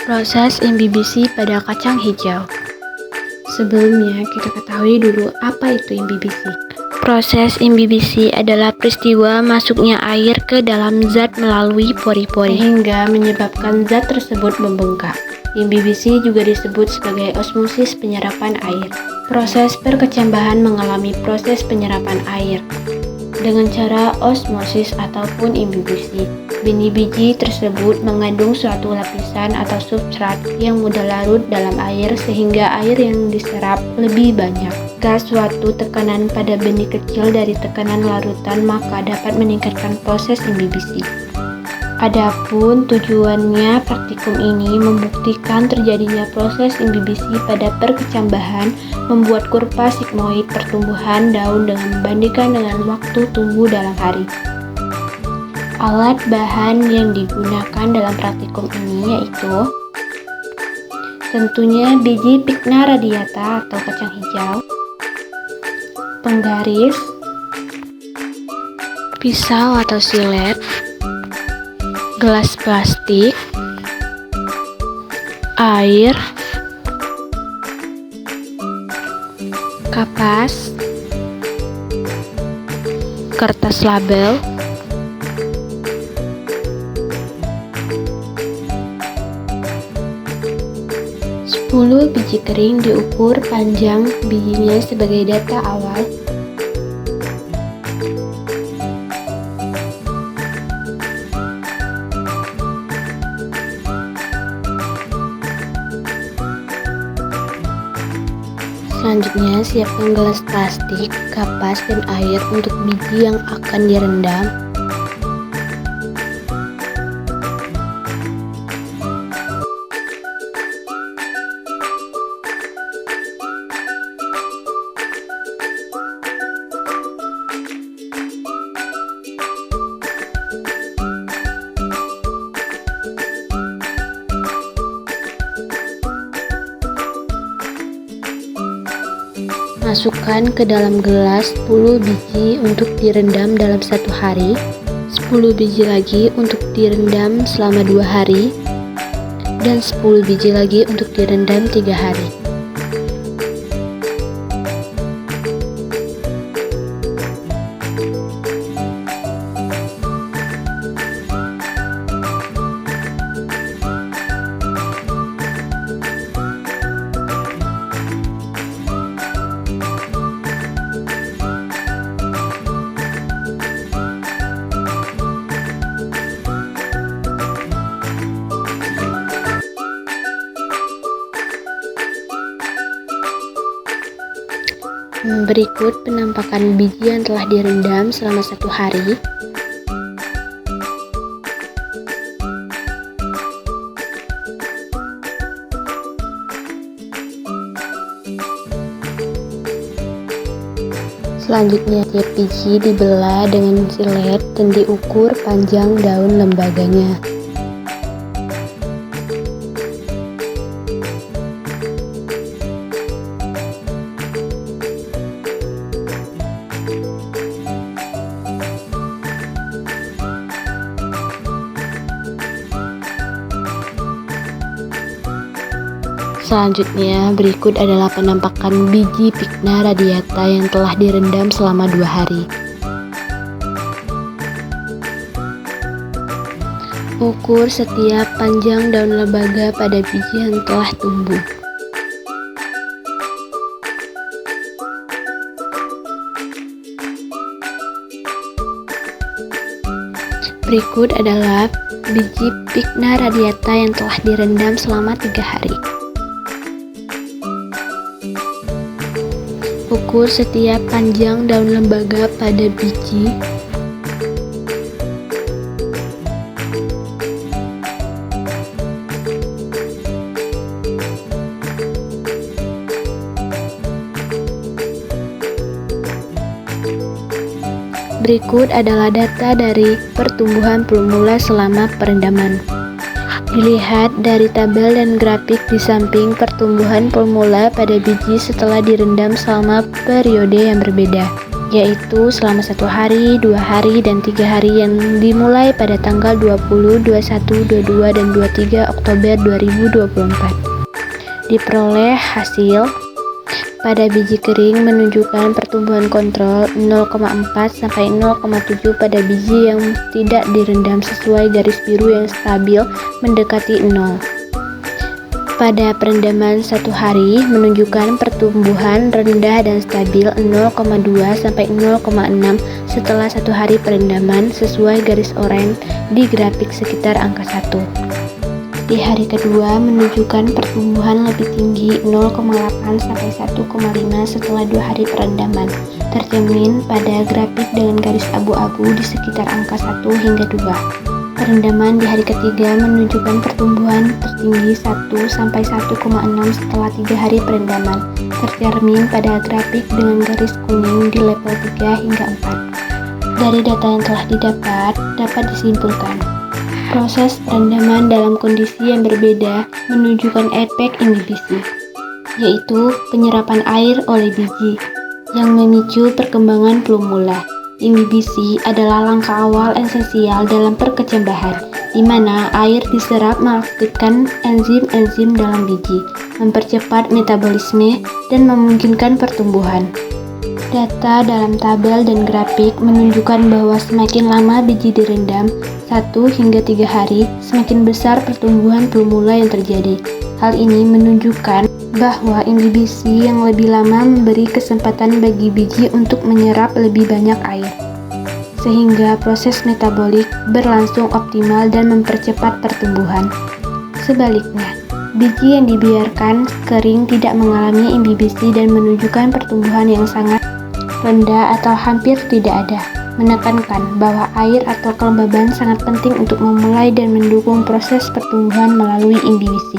Proses imbibisi pada kacang hijau. Sebelumnya, kita ketahui dulu apa itu imbibisi. Proses imbibisi adalah peristiwa masuknya air ke dalam zat melalui pori-pori hingga menyebabkan zat tersebut membengkak. Imbibisi juga disebut sebagai osmosis penyerapan air. Proses perkecambahan mengalami proses penyerapan air dengan cara osmosis ataupun imbibisi. Benih biji tersebut mengandung suatu lapisan atau substrat yang mudah larut dalam air sehingga air yang diserap lebih banyak. Jika suatu tekanan pada benih kecil dari tekanan larutan maka dapat meningkatkan proses imbibisi. Adapun tujuannya praktikum ini membuktikan terjadinya proses imbibisi pada perkecambahan, membuat kurva sigmoid pertumbuhan daun dengan membandingkan dengan waktu tumbuh dalam hari. Alat bahan yang digunakan dalam praktikum ini yaitu tentunya biji Pycna radiata atau kacang hijau, penggaris, pisau atau silet, gelas plastik, air, kapas, kertas label, biji kering diukur panjang bijinya sebagai data awal. Selanjutnya, siapkan gelas plastik, kapas, dan air untuk biji yang akan direndam. Masukkan ke dalam gelas 10 biji untuk direndam dalam 1 hari, 10 biji lagi untuk direndam selama 2 hari, dan 10 biji lagi untuk direndam 3 hari. Berikut penampakan biji yang telah direndam selama 1 hari. Selanjutnya, tiap biji dibelah dengan silet dan diukur panjang daun lembaganya. Selanjutnya, berikut adalah penampakan biji Pycna radiata yang telah direndam selama 2 hari. Ukur setiap panjang daun lembaga pada biji yang telah tumbuh. Berikut adalah biji Pycna radiata yang telah direndam selama 3 hari. Ukur setiap panjang daun lembaga pada biji. Berikut adalah data dari pertumbuhan plumula selama perendaman. Dilihat dari tabel dan grafik di samping pertumbuhan plumula pada biji setelah direndam selama periode yang berbeda. yaitu selama 1 hari, 2 hari, dan 3 hari yang dimulai pada tanggal 20, 21, 22, dan 23 Oktober 2024. Diperoleh hasil pada biji kering menunjukkan pertumbuhan kontrol 0,4 sampai 0,7 pada biji yang tidak direndam sesuai garis biru yang stabil mendekati 0. Pada perendaman 1 hari menunjukkan pertumbuhan rendah dan stabil 0,2 sampai 0,6 setelah 1 hari perendaman sesuai garis oranye di grafik sekitar angka 1. Di hari kedua menunjukkan pertumbuhan lebih tinggi 0,8 sampai 1,5 setelah 2 hari perendaman, tercermin pada grafik dengan garis abu-abu di sekitar angka 1 hingga 2. Perendaman di hari ketiga menunjukkan pertumbuhan tertinggi 1 sampai 1,6 setelah 3 hari perendaman, tercermin pada grafik dengan garis kuning di level 3 hingga 4. Dari data yang telah didapat, dapat disimpulkan proses perendaman dalam kondisi yang berbeda menunjukkan efek imbibisi, yaitu penyerapan air oleh biji yang memicu perkembangan plumula. Imbibisi adalah langkah awal esensial dalam perkecambahan, di mana air diserap mengaktifkan enzim-enzim dalam biji, mempercepat metabolisme, dan memungkinkan pertumbuhan. Data dalam tabel dan grafik menunjukkan bahwa semakin lama biji direndam, 1 hingga 3 hari, semakin besar pertumbuhan plumula yang terjadi. Hal ini menunjukkan bahwa imbibisi yang lebih lama memberi kesempatan bagi biji untuk menyerap lebih banyak air, sehingga proses metabolik berlangsung optimal dan mempercepat pertumbuhan. Sebaliknya, biji yang dibiarkan kering tidak mengalami imbibisi dan menunjukkan pertumbuhan yang sangat rendah atau hampir tidak ada, menekankan bahwa air atau kelembaban sangat penting untuk memulai dan mendukung proses pertumbuhan melalui imbibisi.